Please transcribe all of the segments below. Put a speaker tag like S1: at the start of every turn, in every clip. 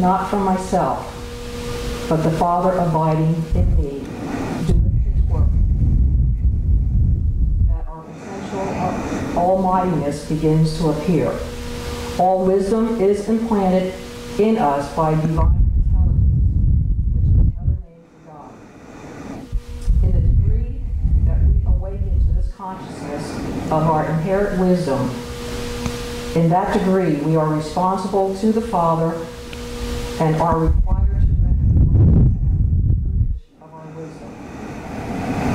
S1: not from myself, but the Father abiding in me, doing his work, that our potential almightiness begins to appear. All wisdom is implanted in us by divine intelligence, which is the other name for God. In the degree that we awaken to this consciousness of our inherent wisdom, in that degree we are responsible to the Father and are required to recognize the of our wisdom.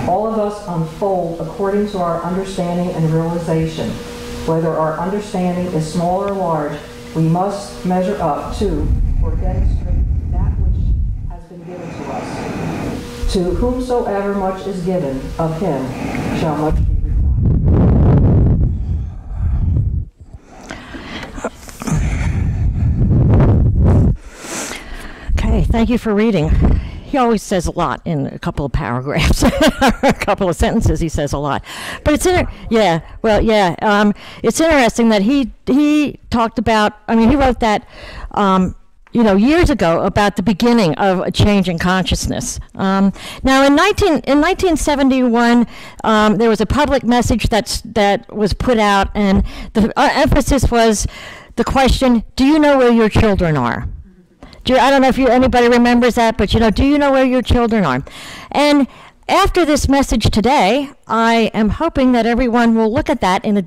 S1: All of us unfold according to our understanding and realization. Whether our understanding is small or large, we must measure up to or demonstrate that which has been given to us. To whomsoever much is given, of him shall much be required.
S2: Okay, thank you for reading. He always says a lot in a couple of paragraphs, a couple of sentences. He says a lot, but it's it's interesting that he talked about. I mean, he wrote that, years ago about the beginning of a change in consciousness. Now, in 1971, there was a public message that was put out, and the emphasis was the question: do you know where your children are? I don't know if anybody remembers that, but do you know where your children are? And after this message today, I am hoping that everyone will look at that in a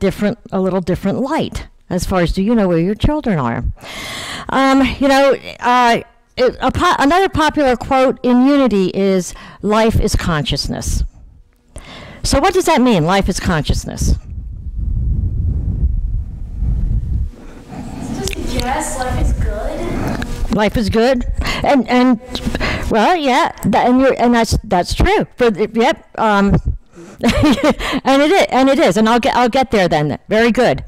S2: little different light, as far as do you know where your children are? Another popular quote in Unity is, life is consciousness. So what does that mean, life is consciousness?
S3: It's just a guess, life is good.
S2: Life is good, and well, yeah, that's true. Yep, and it is, and I'll get there then. Very good.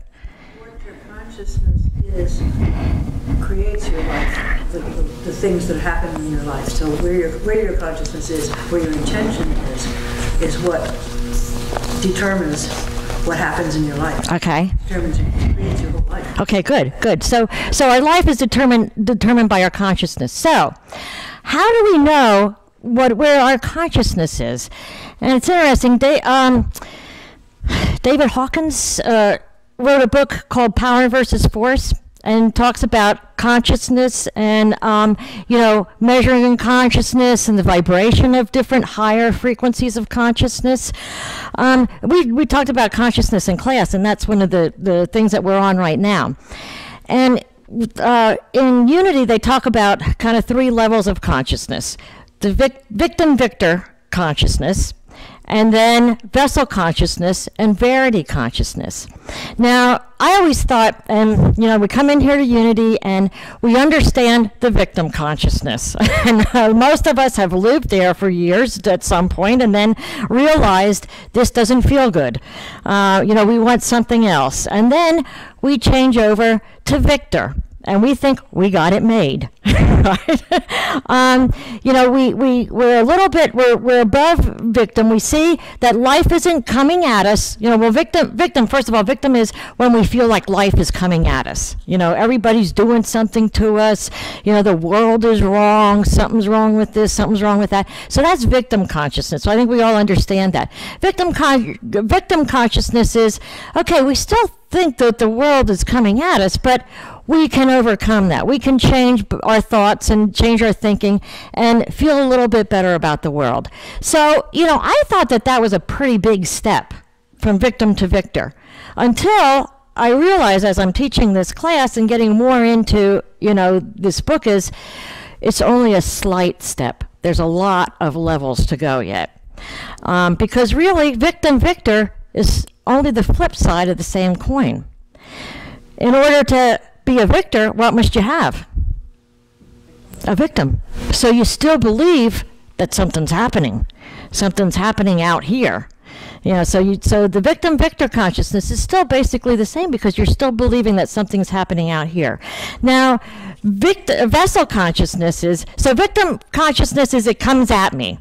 S4: What your consciousness is creates your life, the things that happen in your life. So where your consciousness is, where your intention is what determines what happens in your life.
S2: Okay.
S4: Creates your whole life.
S2: Okay, good. So our life is determined by our consciousness. So how do we know where our consciousness is? And it's interesting. David Hawkins wrote a book called Power versus Force, and talks about consciousness and, measuring consciousness and the vibration of different higher frequencies of consciousness. We talked about consciousness in class, and that's one of the things that we're on right now. And in Unity, they talk about kind of 3 levels of consciousness. The victim-victor consciousness, and then vessel consciousness and verity consciousness. Now, I always thought, and we come in here to Unity and we understand the victim consciousness. And most of us have lived there for years at some point and then realized this doesn't feel good. We want something else. And then we change over to victor. And we think we got it made, right? We're a little bit, we're above victim. We see that life isn't coming at us. Victim, first of all, victim is when we feel like life is coming at us. Everybody's doing something to us. The world is wrong. Something's wrong with this. Something's wrong with that. So that's victim consciousness. So I think we all understand that. Victim consciousness is, okay, we still think that the world is coming at us, but we can overcome that. We can change our thoughts and change our thinking and feel a little bit better about the world. So, I thought that was a pretty big step from victim to victor, until I realized as I'm teaching this class and getting more into, this book, it's only a slight step. There's a lot of levels to go yet. Because really, victim-victor is only the flip side of the same coin. In order to be a victor, what must you have? A victim. So you still believe that something's happening. Something's happening out here. So the victim-victor consciousness is still basically the same, because you're still believing that something's happening out here. Now, vessel consciousness is, so victim consciousness is it comes at me.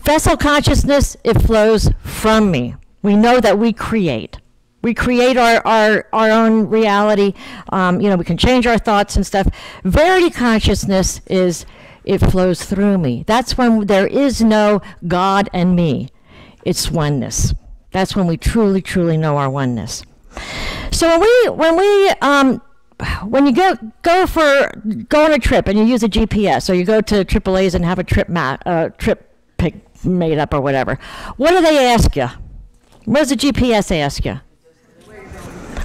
S2: Vessel consciousness, it flows from me. We know that we create. We create our own reality. We can change our thoughts and stuff. Verity consciousness is, it flows through me. That's when there is no God and me. It's oneness. That's when we truly, truly know our oneness. So when you go on a trip and you use a GPS, or you go to AAA's and have a trip pick made up or whatever, what do they ask you? What does the GPS ask you?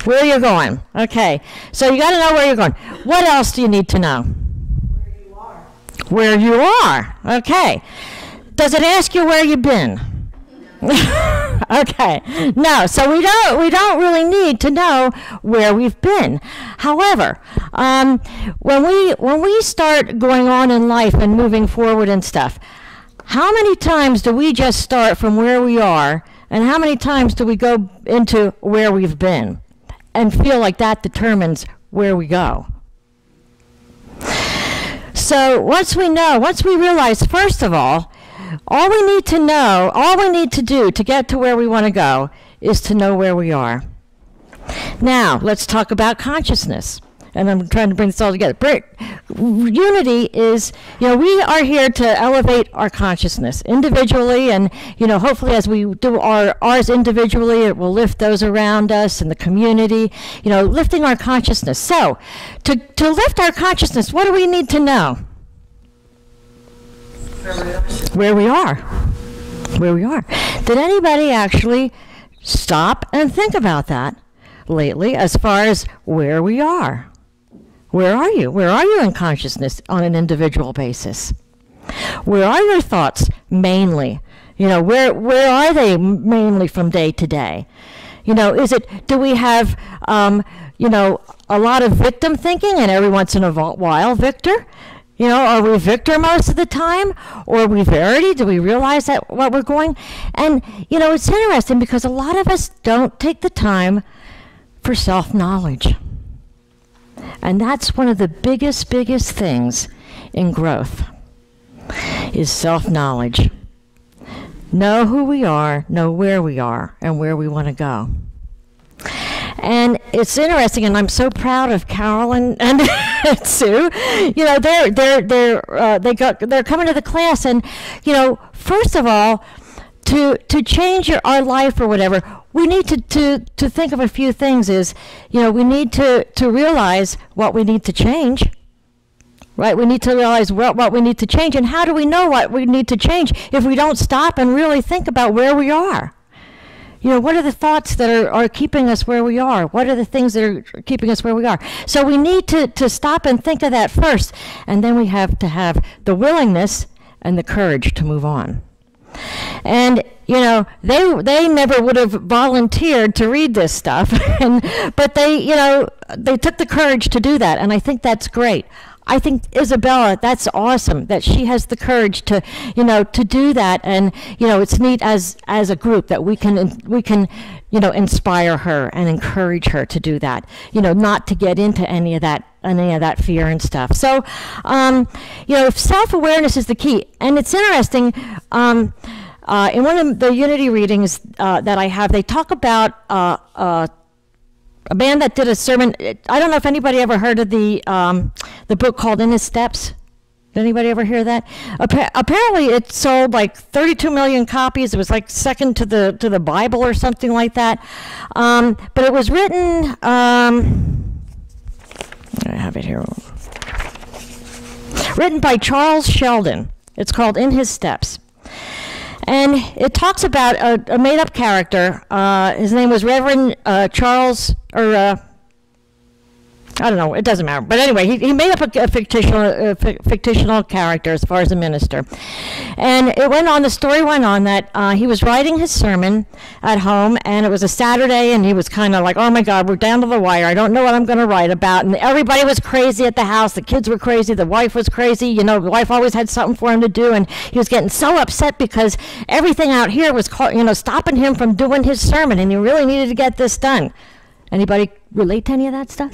S2: Where you're going. Okay. So you got to know where you're going. What else do you need to know?
S3: Where you are.
S2: Where you are. Okay. Does it ask you where you've been? Okay. No. So we don't really need to know where we've been. However, when we start going on in life and moving forward and stuff, how many times do we just start from where we are, and how many times do we go into where we've been and feel like that determines where we go? So once we realize, first of all we need to do to get to where we want to go is to know where we are. Now, let's talk about consciousness. And I'm trying to bring this all together. Unity is, we are here to elevate our consciousness individually, and, hopefully as we do ours individually, it will lift those around us and the community, lifting our consciousness. So, to lift our consciousness, what do we need to know? Where we are. Where we are. Did anybody actually stop and think about that lately as far as where we are? Where are you? Where are you in consciousness on an individual basis? Where are your thoughts mainly? Where are they mainly from day to day? Do we have, a lot of victim thinking and every once in a while victor? Are we victor most of the time? Or are we verity? Do we realize that what we're going? And, it's interesting because a lot of us don't take the time for self-knowledge. And that's one of the biggest things in growth, is self-knowledge. Know who we are, know where we are, and where we want to go. And it's interesting, and I'm so proud of Carolyn and Sue. They're coming to the class, and first of all, to change our life or whatever, we need to think of a few things. Is we need to realize what we need to change. Right? We need to realize what we need to change, and how do we know what we need to change if we don't stop and really think about where we are? What are the thoughts that are keeping us where we are? What are the things that are keeping us where we are? So we need to stop and think of that first, and then we have to have the willingness and the courage to move on. And they never would have volunteered to read this stuff, but they took the courage to do that, and I think that's great. I think Isabella, that's awesome that she has the courage to do that, and it's neat as a group that we can inspire her and encourage her to do that. Not to get into any of that fear and stuff. So, self-awareness is the key, and it's interesting. In one of the Unity readings that I have, they talk about a man that did a sermon. I don't know if anybody ever heard of the book called In His Steps. Did anybody ever hear that? Apparently, it sold like 32 million copies. It was like second to the Bible or something like that. But it was written. I have it here. Written by Charles Sheldon. It's called In His Steps. And it talks about a made-up character. His name was Reverend Charles, or I don't know, it doesn't matter. But anyway, he made up a fictional character as far as a minister. And the story went on that he was writing his sermon at home, and it was a Saturday, and he was kind of like, oh my God, we're down to the wire. I don't know what I'm going to write about. And everybody was crazy at the house. The kids were crazy. The wife was crazy. The wife always had something for him to do, and he was getting so upset because everything out here was, stopping him from doing his sermon, and he really needed to get this done. Anybody relate to any of that stuff?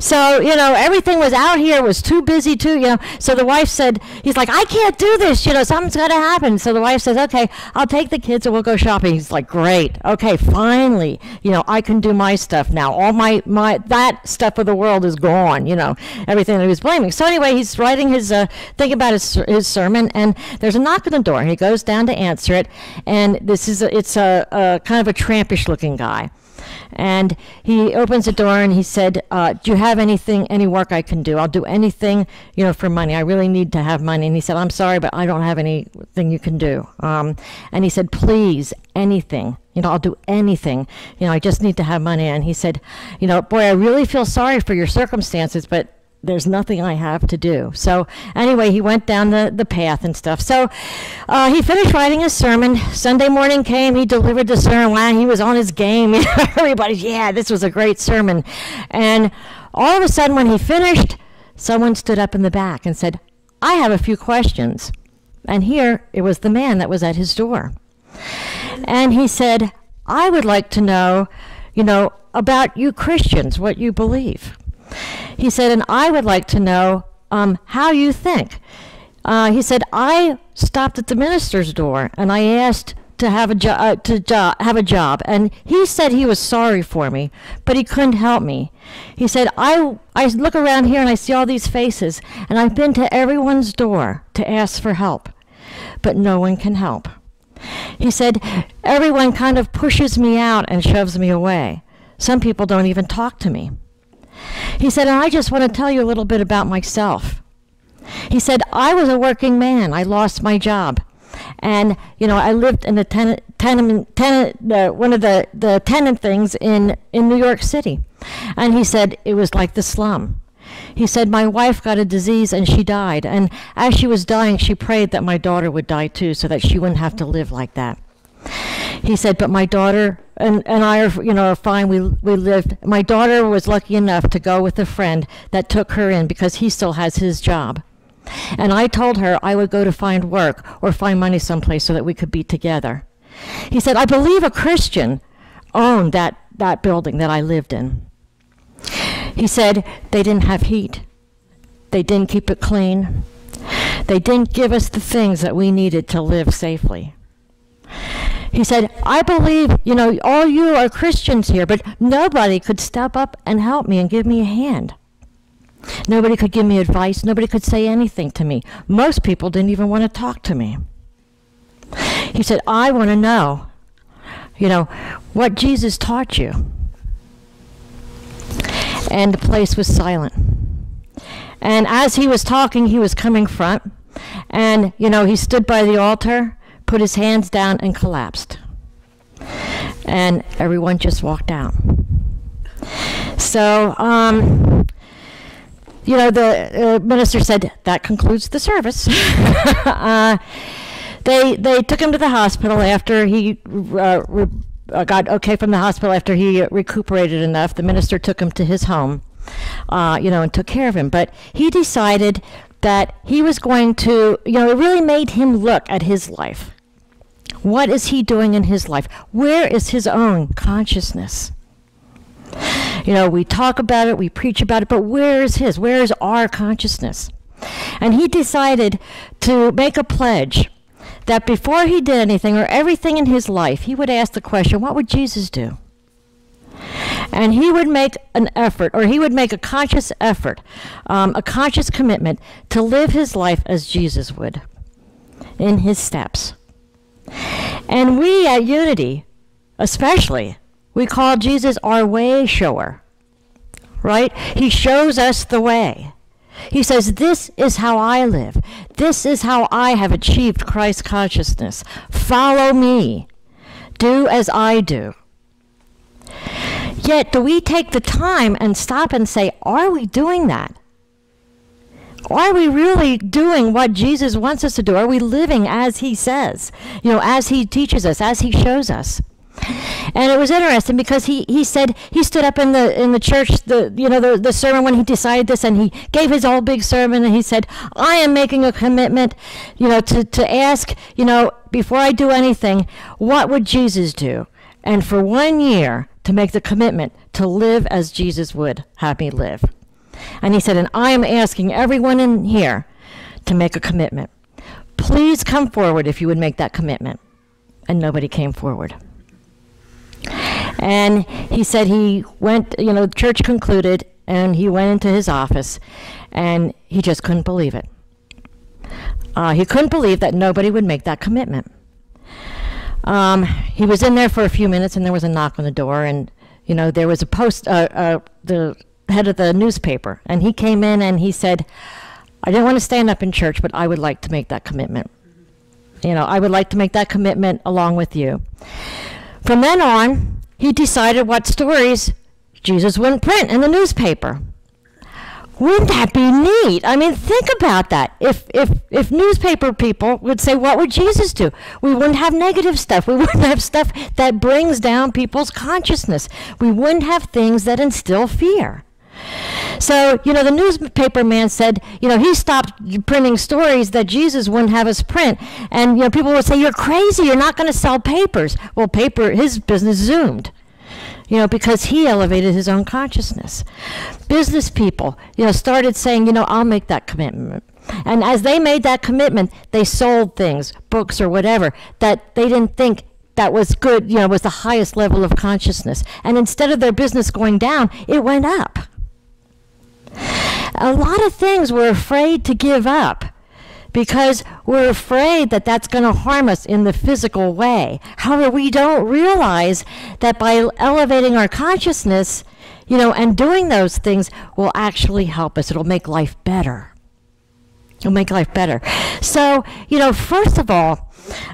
S2: so, you know, everything was out here, was too busy to, you know. So the wife said, he's like, I can't do this, you know, something's got to happen. So the wife says, okay, I'll take the kids and we'll go shopping. He's like, great. Okay, finally, you know, I can do my stuff now. All my that stuff of the world is gone, you know, everything that he was blaming. So anyway, he's writing his, thinking about his sermon, and there's a knock on the door. He goes down to answer it, and it's a kind of a trampish looking guy. And he opens the door and he said, do you have any work I can do? I'll do anything, you know, for money. I really need to have money. And he said, I'm sorry, but I don't have anything you can do. And he said, please, anything. You know, I'll do anything. You know, I just need to have money. And he said, you know, boy, I really feel sorry for your circumstances, but there's nothing I have to do. So anyway, he went down the path and stuff. So he finished writing his sermon. Sunday morning came, he delivered the sermon. Wow, he was on his game. Everybody's, yeah, this was a great sermon. And all of a sudden when he finished, someone stood up in the back and said, I have a few questions. And here it was the man that was at his door. And he said, I would like to know, you know, about you Christians, what you believe. He said, and I would like to know how you think. He said, I stopped at the minister's door and I asked to have a job, and he said he was sorry for me, but he couldn't help me. He said, I look around here and I see all these faces, and I've been to everyone's door to ask for help, but no one can help. He said, everyone kind of pushes me out and shoves me away. Some people don't even talk to me. He said, and I just want to tell you a little bit about myself. He said, I was a working man. I lost my job. And, you know, I lived in one of the tenant things in New York City. And he said, it was like the slum. He said, my wife got a disease and she died. And as she was dying, she prayed that my daughter would die too, so that she wouldn't have to live like that. He said, but my daughter and I are, you know, are fine. We lived. My daughter was lucky enough to go with a friend that took her in because he still has his job. And I told her I would go to find work or find money someplace so that we could be together. He said, I believe a Christian owned that building that I lived in. He said, they didn't have heat. They didn't keep it clean. They didn't give us the things that we needed to live safely. He said, I believe, you know, all you are Christians here, but nobody could step up and help me and give me a hand. Nobody could give me advice. Nobody could say anything to me. Most people didn't even want to talk to me. He said, I want to know, you know, what Jesus taught you. And the place was silent. And as he was talking, he was coming front. And, you know, he stood by the altar, put his hands down, and collapsed. And everyone just walked out. So, you know, the minister said, that concludes the service. They took him to the hospital after he got okay from the hospital, after he recuperated enough. The minister took him to his home, you know, and took care of him. But he decided that he was going to, you know, it really made him look at his life. What is he doing in his life? Where is his own consciousness? You know, we talk about it, we preach about it, but where is his? Where is our consciousness? And he decided to make a pledge that before he did anything or everything in his life, he would ask the question, what would Jesus do? And he would make an effort, or he would make a conscious effort, a conscious commitment to live his life as Jesus would, in his steps. And we at Unity, especially, we call Jesus our way shower, right? He shows us the way. He says, this is how I live. This is how I have achieved Christ consciousness. Follow me. Do as I do. Yet, do we take the time and stop and say, are we doing that? Are we really doing what Jesus wants us to do? Are we living as he says, you know, as he teaches us, as he shows us? And it was interesting because he said, he stood up in the church, the sermon when he decided this, and he gave his whole big sermon, and he said, I am making a commitment, you know, to ask, you know, before I do anything, what would Jesus do? And for 1 year, to make the commitment to live as Jesus would have me live. And he said, and I am asking everyone in here to make a commitment. Please come forward if you would make that commitment. And nobody came forward. And he said he went, church concluded, and he went into his office, and he just couldn't believe it. He couldn't believe that nobody would make that commitment. He was in there for a few minutes, and there was a knock on the door, and there was the head of the newspaper, and he came in and he said, I didn't want to stand up in church, but I would like to make that commitment. I would like to make that commitment along with you. From then on, he decided what stories Jesus wouldn't print in the newspaper. Wouldn't that be neat? I mean, think about that. If newspaper people would say, what would Jesus do? We wouldn't have negative stuff. We wouldn't have stuff that brings down people's consciousness. We wouldn't have things that instill fear. So, the newspaper man said, he stopped printing stories that Jesus wouldn't have us print. And, people would say, you're crazy. You're not going to sell papers. Well, his business zoomed. Because he elevated his own consciousness. Business people, started saying, I'll make that commitment. And as they made that commitment, they sold things, books or whatever, that they didn't think that was good, was the highest level of consciousness. And instead of their business going down, it went up. A lot of things we're afraid to give up, because we're afraid that that's going to harm us in the physical way. However, we don't realize that by elevating our consciousness, and doing those things will actually help us. It'll make life better. It'll make life better. So, first of all,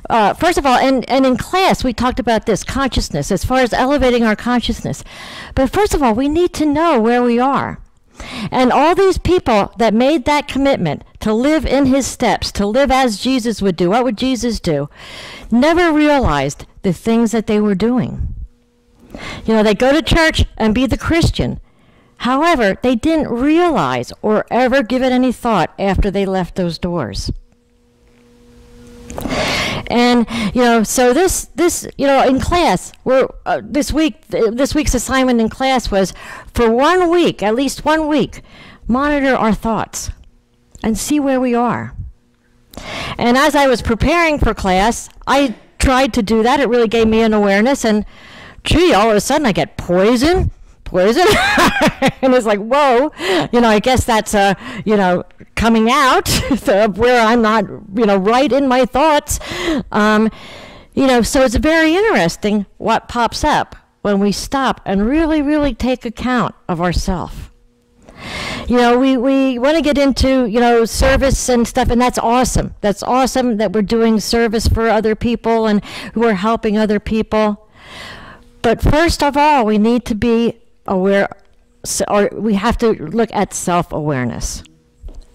S2: and in class, we talked about this, consciousness, as far as elevating our consciousness. But first of all, we need to know where we are. And all these people that made that commitment to live in his steps, to live as Jesus would do, what would Jesus do, never realized the things that they were doing. They go to church and be the Christian. However, they didn't realize or ever give it any thought after they left those doors. And so this in class, this week's assignment in class was, for 1 week, at least 1 week, monitor our thoughts and see where we are. And as I was preparing for class, I tried to do that. It really gave me an awareness, and gee, all of a sudden I get poison. And it's like, whoa, I guess that's coming out where I'm not right in my thoughts. So it's very interesting what pops up when we stop and really take account of ourselves. We want to get into service and stuff, and that's awesome. That's awesome that we're doing service for other people and we're helping other people. But first of all, we need to be aware, or we have to look at self-awareness.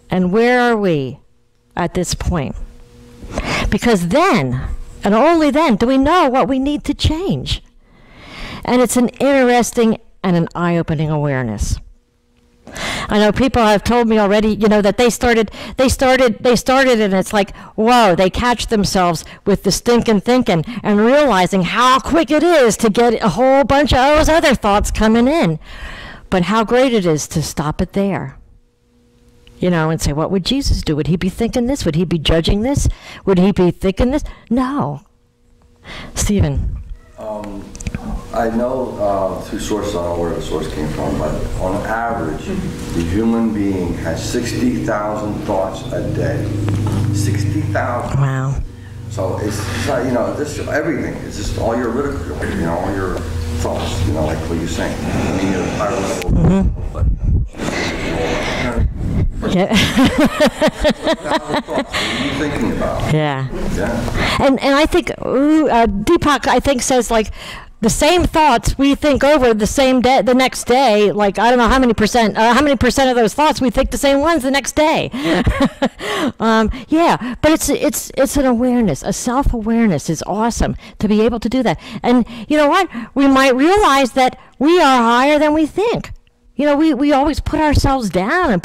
S2: And where are we at this point? Because then, and only then, do we know what we need to change. And it's an interesting and an eye-opening awareness. I know people have told me already, that they started, and it's like, whoa, they catch themselves with the stinking thinking and realizing how quick it is to get a whole bunch of those other thoughts coming in. But how great it is to stop it there. And say, what would Jesus do? Would he be thinking this? Would he be judging this? Would he be thinking this? No. Stephen.
S5: I know through sources, I don't know where the source came from, but on average, the human being has 60,000 thoughts a day. 60,000.
S2: Wow.
S5: So it's this everything. It's just all your ridicule, all your thoughts, like what you're saying. I mean, you're higher level, but
S2: yeah.
S5: What are you thinking about?
S2: Yeah.
S5: Yeah.
S2: And I think Deepak, I think, says like the same thoughts we think over the same day, the next day. Like I don't know how many percent of those thoughts we think the same ones the next day. Yeah, but it's an awareness. A self-awareness is awesome to be able to do that. And you know what? We might realize that we are higher than we think. We always put ourselves down.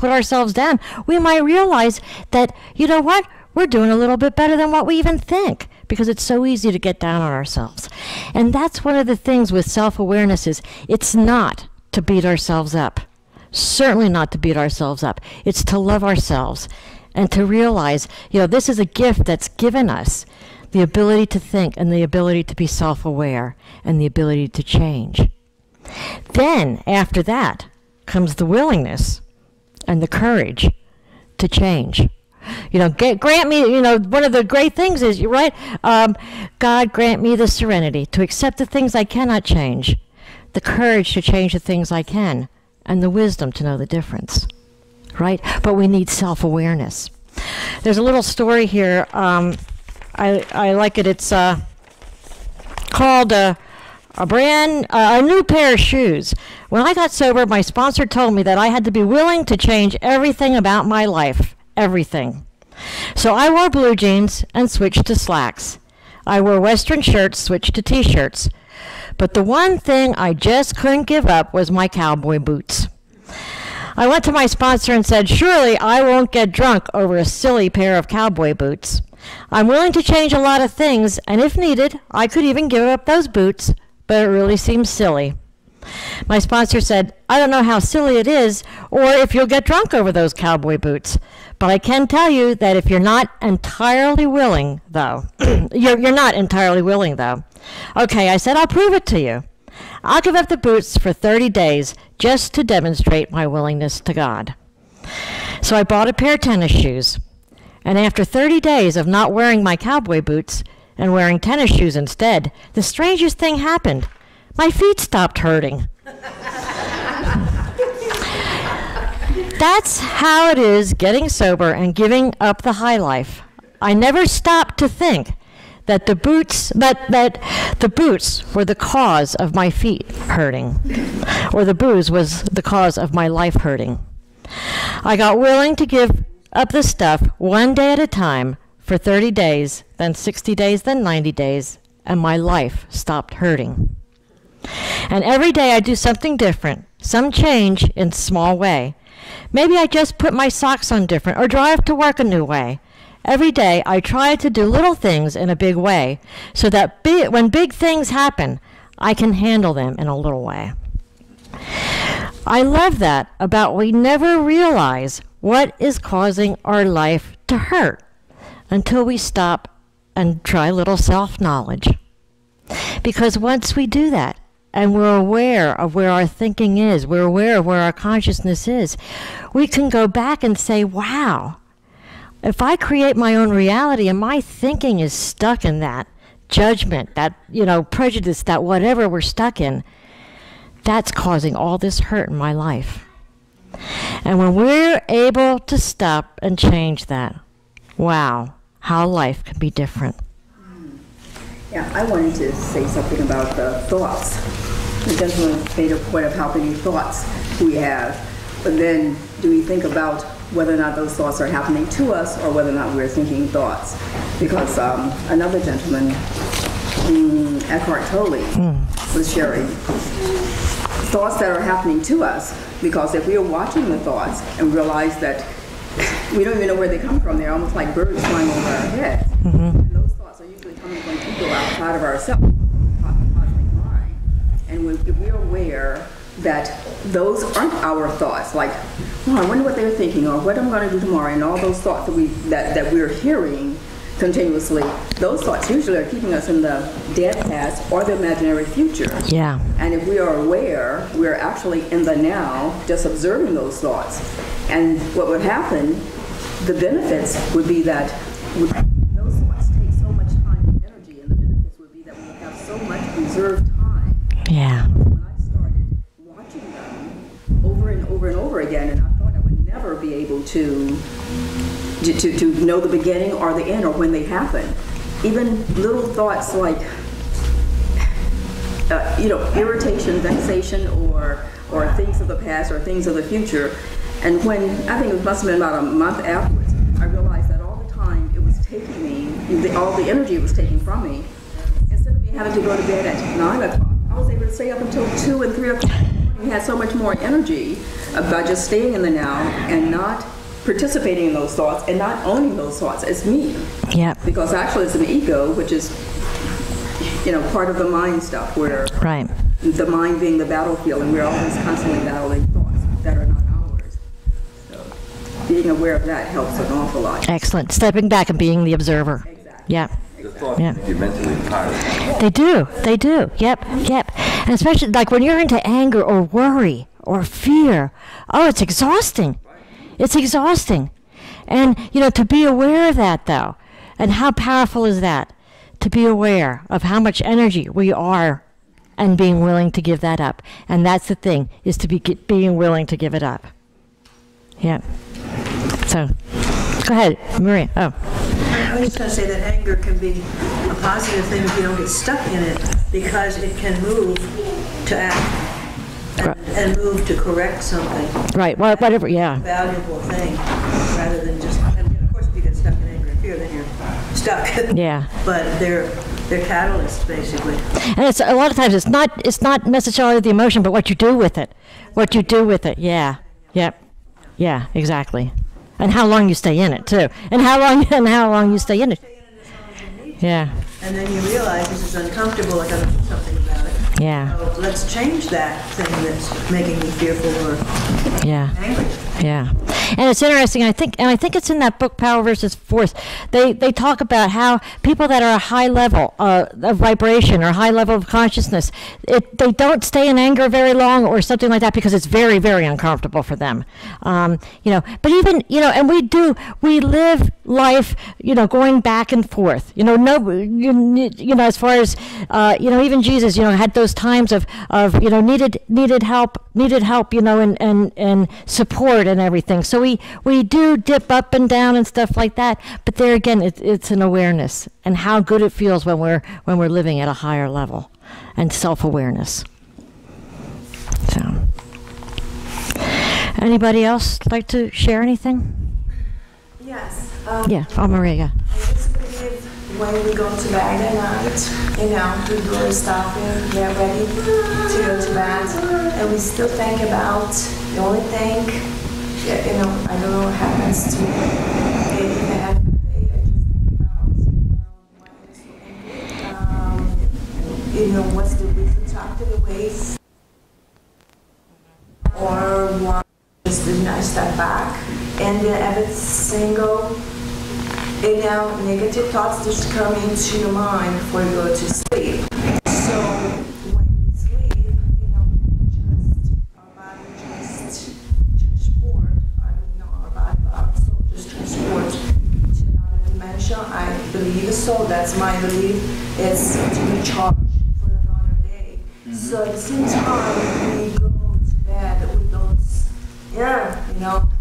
S2: We might realize that, we're doing a little bit better than what we even think, because it's so easy to get down on ourselves. And that's one of the things with self-awareness is it's not to beat ourselves up. Certainly not to beat ourselves up. It's to love ourselves and to realize, this is a gift that's given us, the ability to think and the ability to be self-aware and the ability to change. Then, after that, comes the willingness and the courage to change. Grant me, one of the great things is, God grant me the serenity to accept the things I cannot change, the courage to change the things I can, and the wisdom to know the difference, right? But we need self-awareness. There's a little story here. I like it. It's called a new pair of shoes. When I got sober, my sponsor told me that I had to be willing to change everything about my life. Everything. So I wore blue jeans and switched to slacks. I wore Western shirts, switched to t-shirts. But the one thing I just couldn't give up was my cowboy boots. I went to my sponsor and said, surely I won't get drunk over a silly pair of cowboy boots. I'm willing to change a lot of things, and if needed, I could even give up those boots, but it really seems silly. My sponsor said, I don't know how silly it is, or if you'll get drunk over those cowboy boots, but I can tell you that if you're not entirely willing, though, you're not entirely willing, though. Okay, I said, I'll prove it to you. I'll give up the boots for 30 days just to demonstrate my willingness to God. So I bought a pair of tennis shoes, and after 30 days of not wearing my cowboy boots and wearing tennis shoes instead, the strangest thing happened. My feet stopped hurting. That's how it is getting sober and giving up the high life. I never stopped to think that the boots were the cause of my feet hurting, or the booze was the cause of my life hurting. I got willing to give up the stuff one day at a time for 30 days, then 60 days, then 90 days, and my life stopped hurting. And every day I do something different, some change in a small way. Maybe I just put my socks on different or drive to work a new way. Every day I try to do little things in a big way so that when big things happen, I can handle them in a little way. I love that about we never realize what is causing our life to hurt until we stop and try a little self-knowledge. Because once we do that, and we're aware of where our thinking is, we're aware of where our consciousness is, we can go back and say, wow, if I create my own reality and my thinking is stuck in that judgment, that, prejudice, that whatever we're stuck in, that's causing all this hurt in my life. And when we're able to stop and change that, wow, how life can be different.
S6: Yeah, I wanted to say something about the thoughts. The gentleman made a point of how many thoughts we have, but then do we think about whether or not those thoughts are happening to us or whether or not we're thinking thoughts? Because another gentleman, Eckhart Tolle, was sharing thoughts that are happening to us, because if we are watching the thoughts and realize that we don't even know where they come from, they're almost like birds flying over our heads. And those thoughts are usually coming from people outside of ourselves, the cosmic mind. And if we're aware that those aren't our thoughts, like, oh, I wonder what they're thinking, or what I'm going to do tomorrow, and all those thoughts that we're hearing continuously, those thoughts usually are keeping us in the dead past or the imaginary future.
S2: Yeah.
S6: And if we are aware, we're actually in the now, just observing those thoughts. And what would happen, the benefits would be that those thoughts take so much time and energy, and the benefits would be that we would have so much reserved time.
S2: Yeah.
S6: When I started watching them over and over and over again, and I thought I would never be able to know the beginning or the end or when they happen. Even little thoughts like, irritation, vexation, or things of the past or things of the future. And when, I think it must have been about a month afterwards, I realized that all the time it was taking me, all the energy it was taking from me, instead of me having to go to bed at 9 o'clock, I was able to stay up until 2 and 3 o'clock. I had so much more energy by just staying in the now and not participating in those thoughts and not owning those thoughts as me.
S2: Yep.
S6: Because actually it's an ego, which is, part of the mind stuff, where
S2: Right.
S6: the mind being the battlefield, and we're always constantly battling thoughts that are not ours. So being aware of that helps an awful lot.
S2: Excellent. Stepping back and being the observer.
S6: Exactly.
S2: Yeah.
S5: The thoughts
S2: Yeah.
S5: make you mentally tired.
S2: They do. They do. Yep. Yep. And especially like when you're into anger or worry or fear. Oh, it's exhausting. It's exhausting. And, to be aware of that, though, and how powerful is that? To be aware of how much energy we are and being willing to give that up. And that's the thing, is to be being willing to give it up. Yeah. So, go ahead, Maria. Oh.
S4: I was just going to say that anger can be a positive thing if you don't get stuck in it, because it can move to act and move to correct something.
S2: Right. Whatever. Yeah.
S4: Valuable thing, rather than just, and of course if you get stuck in anger and fear, then you're stuck.
S2: Yeah.
S4: But they're catalysts, basically.
S2: And it's a lot of times it's not necessarily the emotion, but what you do with it. What you do with it. Yeah. Yep. Yeah. Exactly. And how long you stay in it too. And how long you stay in it. Yeah.
S4: And then you realize this is uncomfortable, I gotta do something about it.
S2: Yeah.
S4: So let's change that thing that's making me fearful or
S2: Yeah.
S4: angry.
S2: Yeah, and it's interesting. I think it's in that book, Power versus Force. They talk about how people that are a high level of vibration or high level of consciousness, they don't stay in anger very long or something like that, because it's very, very uncomfortable for them. But even and we live life, going back and forth. As far as even Jesus, had those times of needed help, and support and everything. So we do dip up and down and stuff like that. But there again, it's an awareness and how good it feels when we're living at a higher level, and self-awareness. So, anybody else like to share anything?
S3: Yes.
S2: Yeah, Maria.
S3: I just believe when we go to bed at night, we do our stuff and get ready to go to bed, and we still think about the only thing, I don't know what happens to me. Maybe if I have a day, I just think about, why I'm so angry. What's the reason to act the ways? Or why just didn't I step back? And then every single negative thoughts just come into your mind before you go to sleep. So when we sleep, just our body just transport. Our body, our soul just transports to another dimension. I believe so. That's my belief. It's to recharge for another day. So at the same time, we go to bed with those,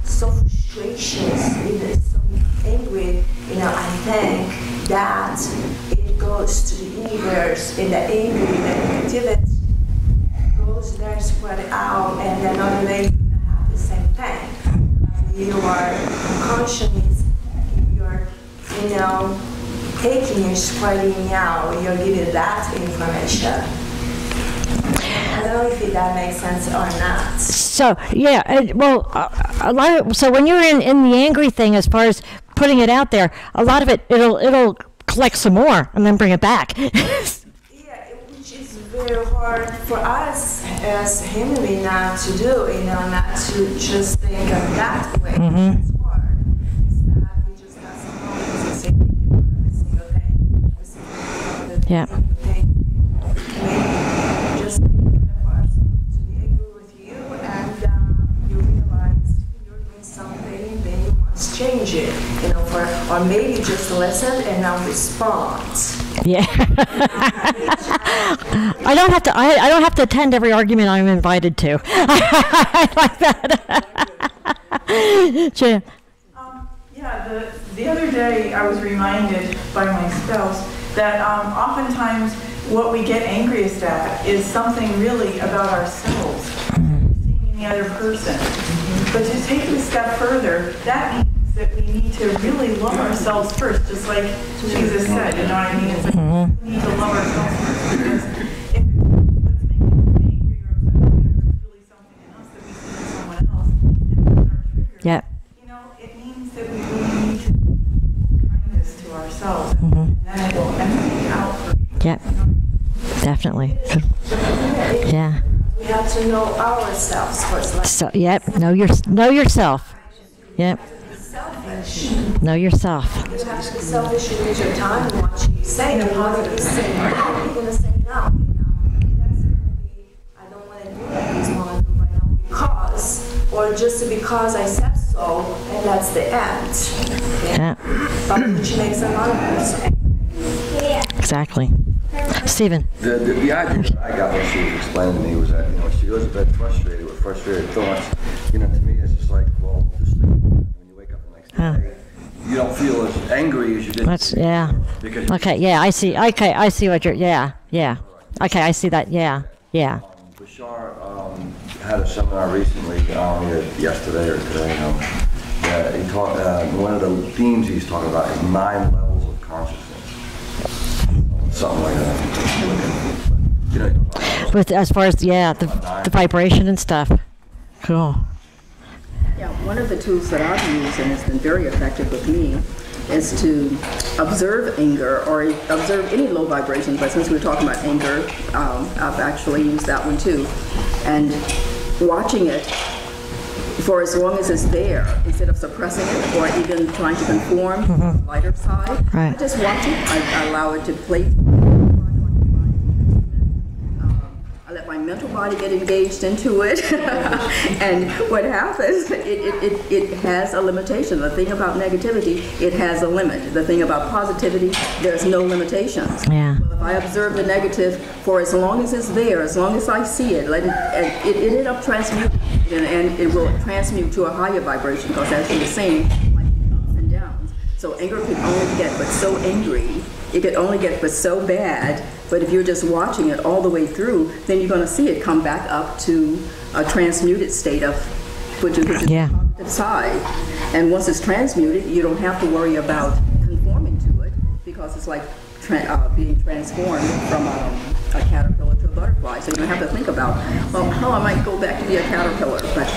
S3: so frustrations, so angry. I think that it goes to the universe, and the anger, the negativity goes there, spread it out, and then another day you're gonna have the same thing. You are conscious, you're, taking and spreading out, you're giving that information. I don't know if that makes sense or not.
S2: So yeah, so when you're in the angry thing, as far as putting it out there, a lot of it'll collect some more and then bring it back.
S3: Yeah, which is very hard for us as human beings not to do, not to just think of that way.
S2: Mm-hmm.
S3: It's hard. Instead, we just got some moments and say, thank you for every single day.
S2: Yeah.
S3: Maybe just for us to be angry with you, and you realize you're doing something, then you must change it, or maybe just listen and now respond.
S2: Yeah. I don't have to attend every argument I'm invited to. I like that. Jan.
S7: The other day I was reminded by my spouse that oftentimes what we get angriest at is something really about ourselves, seeing in the other person. But to take it a step further, that means that we need to really love ourselves first, just like Jesus said, you know what I mean? It's like we need to love ourselves first, because if what's making us angry or upset or whatever is really something in us that we see in someone else, and that's our trigger,
S2: Yeah.
S7: it and then it will empty out.
S2: Yep. Definitely. Yeah.
S3: We have to know ourselves first. Like,
S2: So, yep. Know yourself. Yep.
S3: selfish.
S2: Know yourself.
S3: You have to be selfish and use your time and what you say and what you say now. You're going to say no. That's going to be, I don't want to do that this moment right now because, or just because I said so, and that's the end.
S2: Yeah.
S3: But which makes another person.
S2: Exactly. Stephen.
S5: The idea that I got when she was explaining to me was that, she goes to bed frustrated with frustrated thoughts. To me, it's just like, well, just sleep. When you wake up the next day, you don't feel as angry as you did.
S2: Because okay, yeah, I see. Okay, I see what you're, yeah. Okay, I see that, yeah.
S5: Bashar had a seminar recently, yesterday or today, he taught, one of the themes he's talking about is 9 levels of consciousness. Something like that.
S2: With as far as the vibration and stuff. Cool.
S6: Yeah, one of the tools that I've used and has been very effective with me is to observe anger or observe any low vibration. But since we're talking about anger, I've actually used that one too, and watching it for as long as it's there, instead of suppressing it or even trying to conform to the lighter side.
S2: Right.
S6: I just watch it. I allow it to play. I let my mental body get engaged into it. And what happens, it has a limitation. The thing about negativity, it has a limit. The thing about positivity, there's no limitations.
S2: Yeah.
S6: Well, if I observe the negative for as long as it's there, as long as I see it, let it ended up transmuting. And it will transmute to a higher vibration because, as you were saying, like ups and downs. So anger can only get but so angry. It can only get but so bad. But if you're just watching it all the way through, then you're going to see it come back up to a transmuted state of which is the positive side. And once it's transmuted, you don't have to worry about conforming to it because it's like being transformed from a caterpillar to a butterfly. So you don't have to think about, I might go back to be a caterpillar, but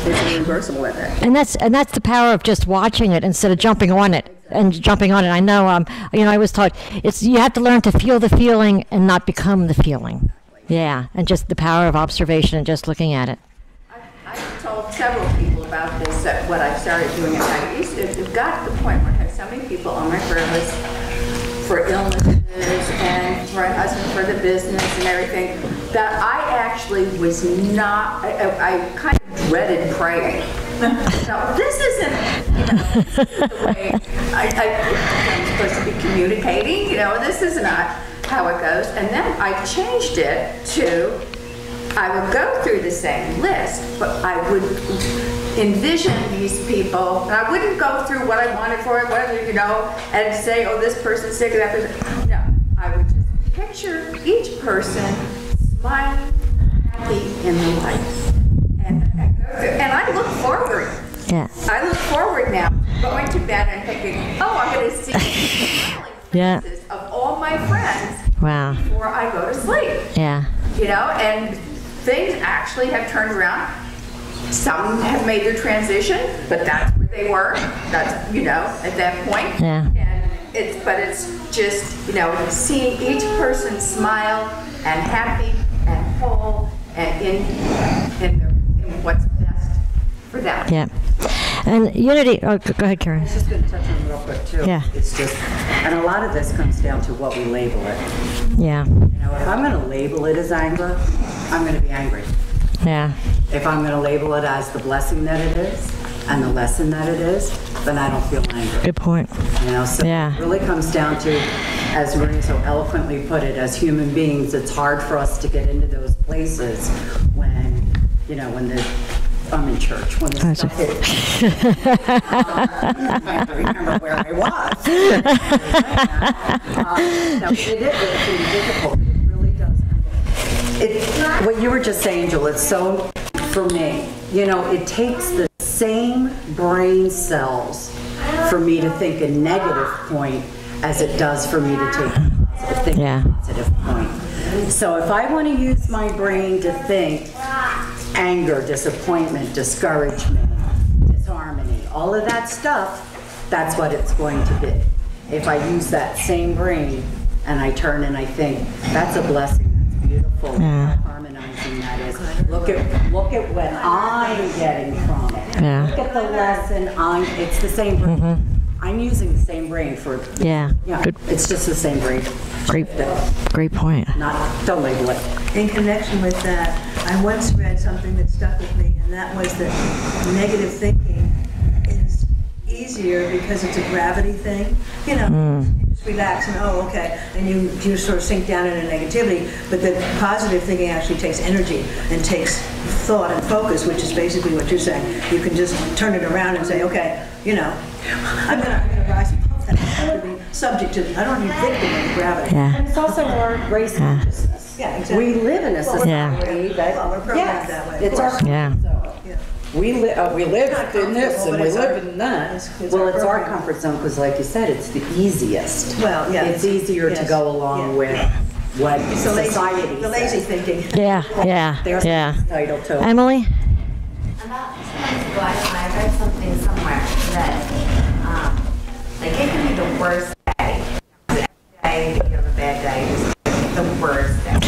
S6: it's reversible at that.
S2: And that's the power of just watching it instead of jumping on it. I know, I was taught you have to learn to feel the feeling and not become the feeling. Yeah, and just the power of observation and just looking at it.
S8: I've told several people about this, what I've started doing at night. It got to the point where I had so many people on my prayer list for illnesses and for my husband for the business and everything, that I actually was not, I kind of dreaded praying. So this isn't, the way I'm supposed to be communicating, this is not how it goes. And then I changed it to, I would go through the same list, but I would envision these people, and I wouldn't go through what I wanted for it, whatever, and say, oh, this person's sick, that person. No, I would just picture each person smiling, happy in the life. And I look forward.
S2: Yeah.
S8: I look forward now, going to bed and thinking, oh, I'm going to see smiling faces of all my friends before I go to sleep.
S2: Yeah.
S8: And things actually have turned around. Some have made their transition, but that's where they were. That's, at that point.
S2: Yeah.
S8: And it's just, seeing each person smile and happy and whole and in what's best for them.
S2: Yeah. And unity, go ahead, Karen.
S9: I was just going to touch on it real quick, too.
S2: Yeah.
S9: It's just, and a lot of this comes down to what we label it.
S2: Yeah.
S9: If I'm going to label it as anger, I'm going to be angry.
S2: Yeah.
S9: If I'm going to label it as the blessing that it is and the lesson that it is, then I don't feel angry.
S2: Good point.
S9: So it really comes down to, as Maria so eloquently put it, as human beings, it's hard for us to get into those places when, when I'm in church, when the stuff is. I don't remember where I was. It is difficult. It really does. What you were just saying, Jill, it's so, for me, it takes the same brain cells for me to think a negative point as it does for me to take a positive point. So if I want to use my brain to think anger, disappointment, discouragement, disharmony, all of that stuff, that's what it's going to be. if I use that same brain and I turn and I think, that's a blessing, that's beautiful, how harmonizing that is. Look at what I'm getting from it.
S2: Yeah.
S9: Look at the lesson, it's the same brain. I'm using the same brain for,
S2: Yeah. Good.
S9: it's just the same brain.
S2: Great point.
S9: Don't label it.
S4: In connection with that, I once read something that stuck with me, and that was that negative thinking is easier because it's a gravity thing. You know, you just relax and, oh, okay, and you sort of sink down into negativity, but the positive thinking actually takes energy and takes thought and focus, which is basically what you're saying. You can just turn it around and say, okay, you know, I'm gonna rise above that. I'm gonna be subject to, I don't need victim of gravity.
S2: Yeah.
S9: And it's also our race consciousness.
S4: Yeah, exactly.
S9: We live in a society that,
S4: Well, we're programmed that way, of
S9: it's our
S4: course.
S2: Yeah.
S9: We live in this and
S4: but
S9: we
S4: it's
S9: live
S4: our-
S9: in that.
S4: it's
S9: Well,
S4: our
S9: it's our
S4: program.
S9: comfort zone because, like you said, it's the easiest.
S4: Well, yeah.
S9: It's easier to
S4: yes,
S9: go along
S4: yeah.
S9: with what
S4: It's the
S9: society
S4: the lazy
S9: says.
S4: thinking.
S2: Yeah.
S9: There's
S2: Yeah.
S9: the title to it.
S2: Emily?
S10: About 2 months ago, I read something somewhere that, like, it can be the worst day. Every day, you have a bad day, it's the worst day.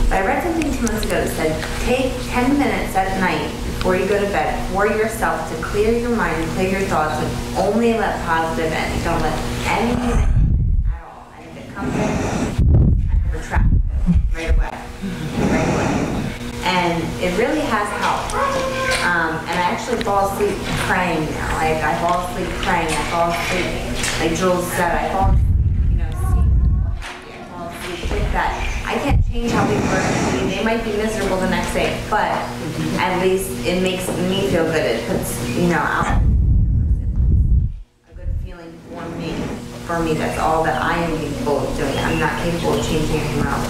S10: But I read something 2 months ago that said, take 10 minutes at night before you go to bed for yourself to clear your mind and clear your thoughts and only let positive in. Don't let anything at all. And if it comes in, kind of retract it right away. And it really has helped. And I actually fall asleep praying now. Like, I fall asleep praying. I fall asleep, like Jules said, I fall asleep, you know, I fall asleep with that. I can't change how people are going to be. They might be miserable the next day, but at least it makes me feel good. It puts, you know, out a good feeling for me. For me, that's all that I am capable of doing. I'm not capable of changing anyone else.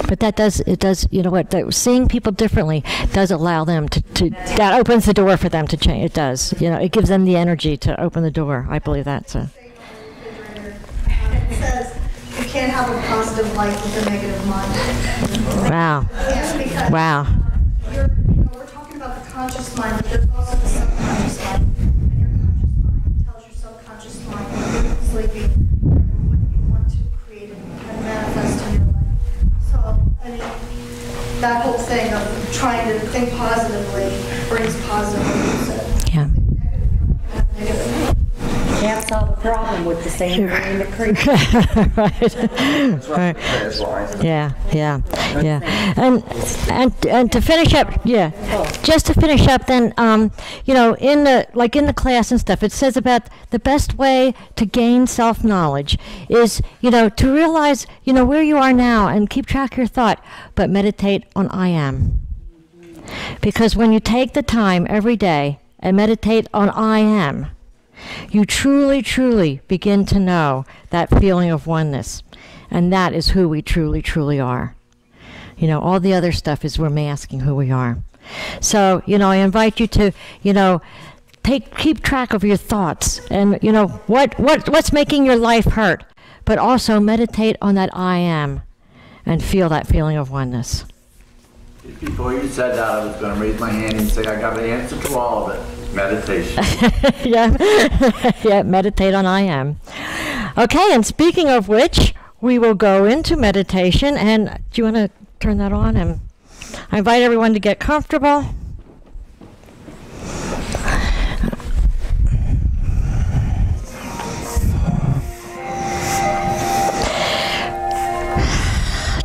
S2: But it does, you know what, seeing people differently does allow them to, that opens the door for them to change. It does. You know, it gives them the energy to open the door. I believe that, so.
S11: It says you can't have a positive life with a negative mind.
S2: Wow.
S11: Yeah, because
S2: Wow.
S11: we're talking about the conscious mind, but there's also the subconscious mind. And your conscious mind tells your subconscious mind when you're sleeping what you want to create and manifest in your life. So, I mean, that whole thing of trying to think positively brings positive results.
S2: Yeah.
S11: Negative.
S9: Can't solve a problem with the same brain that creates.
S2: Right.
S5: That's why.
S2: Yeah. And to finish up, just to finish up then, you know, in the class and stuff, it says about the best way to gain self-knowledge is, you know, to realize, you know, where you are now and keep track of your thought, but meditate on I am. Because when you take the time every day and meditate on I am, you truly, truly begin to know that feeling of oneness. And that is who we truly, truly are. You know, all the other stuff is we're masking who we are. So, you know, I invite you to, you know, keep track of your thoughts and, you know, what's making your life hurt. But also meditate on that I am and feel that feeling of oneness.
S12: Before you said that, I was going to raise my hand and say I got the answer to all of it. Meditation.
S2: Yeah, meditate on I am. Okay, and speaking of which, we will go into meditation. And do you want to turn that on? And I invite everyone to get comfortable.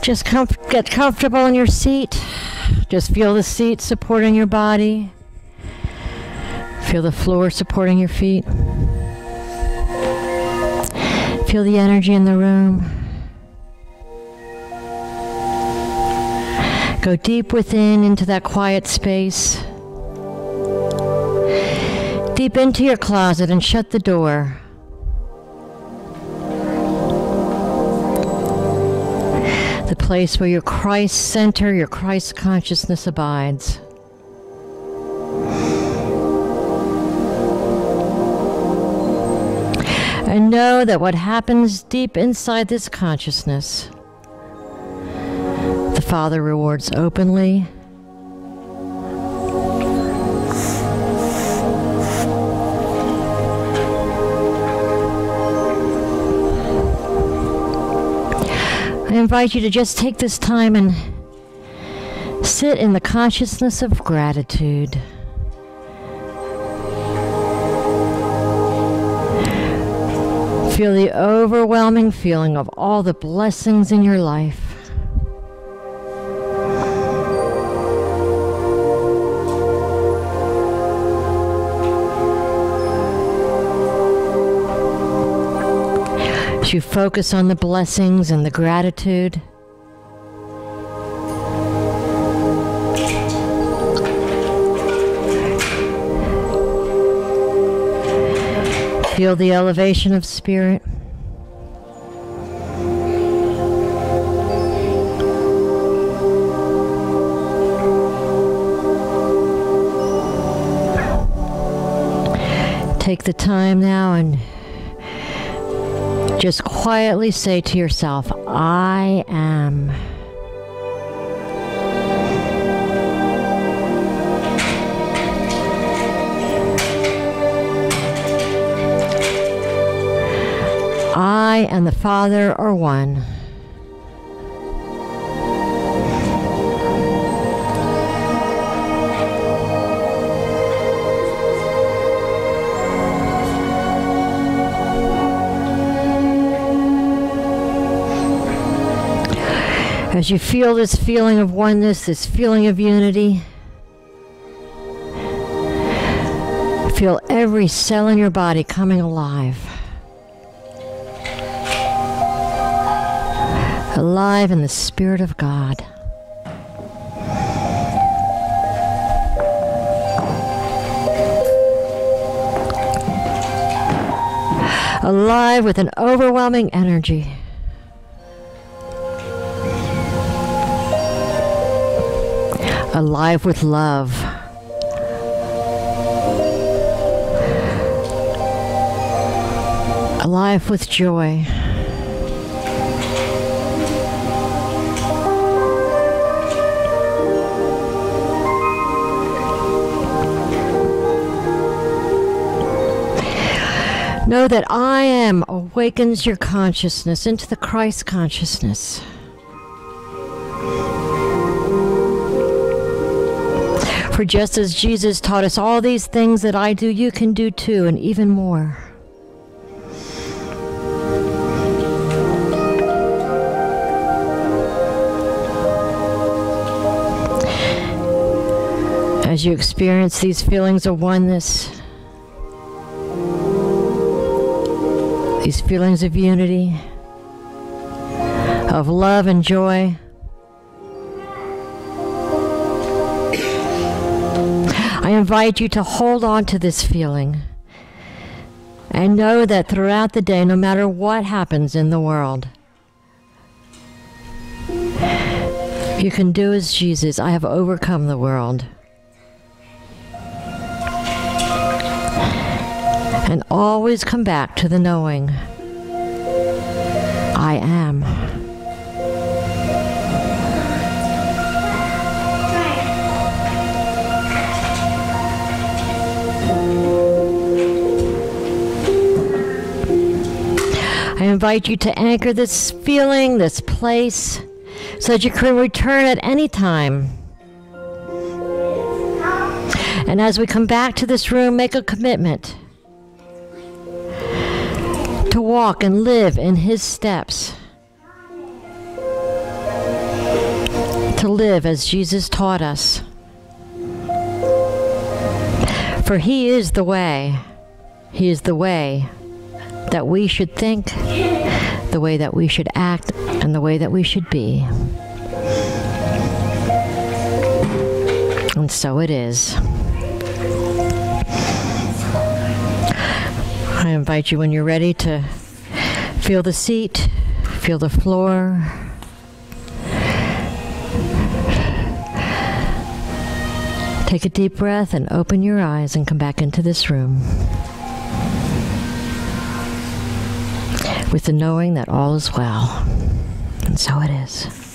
S2: Just get comfortable in your seat. Just feel the seat supporting your body. Feel the floor supporting your feet. Feel the energy in the room. Go deep within into that quiet space. Deep into your closet and shut the door. The place where your Christ center, your Christ consciousness abides. And know that what happens deep inside this consciousness, the Father rewards openly. invite you to just take this time and sit in the consciousness of gratitude. Feel the overwhelming feeling of all the blessings in your life. As you focus on the blessings and the gratitude, feel the elevation of spirit. Take the time now and just quietly say to yourself, I am. I and the Father are one. As you feel this feeling of oneness, this feeling of unity, feel every cell in your body coming alive. Alive in the Spirit of God. Alive with an overwhelming energy. Alive with love. Alive with joy. Know that I am awakens your consciousness into the Christ consciousness. For just as Jesus taught us all these things that I do, you can do too, and even more. As you experience these feelings of oneness, these feelings of unity, of love and joy, I invite you to hold on to this feeling and know that throughout the day, no matter what happens in the world, you can do as Jesus, I have overcome the world. And always come back to the knowing, I am. I invite you to anchor this feeling, this place, so that you can return at any time. And as we come back to this room, make a commitment to walk and live in His steps, to live as Jesus taught us. For He is the way. He is the way that we should think, the way that we should act, and the way that we should be. And so it is. I invite you, when you're ready, to feel the seat, feel the floor. Take a deep breath and open your eyes and come back into this room with the knowing that all is well. And so it is.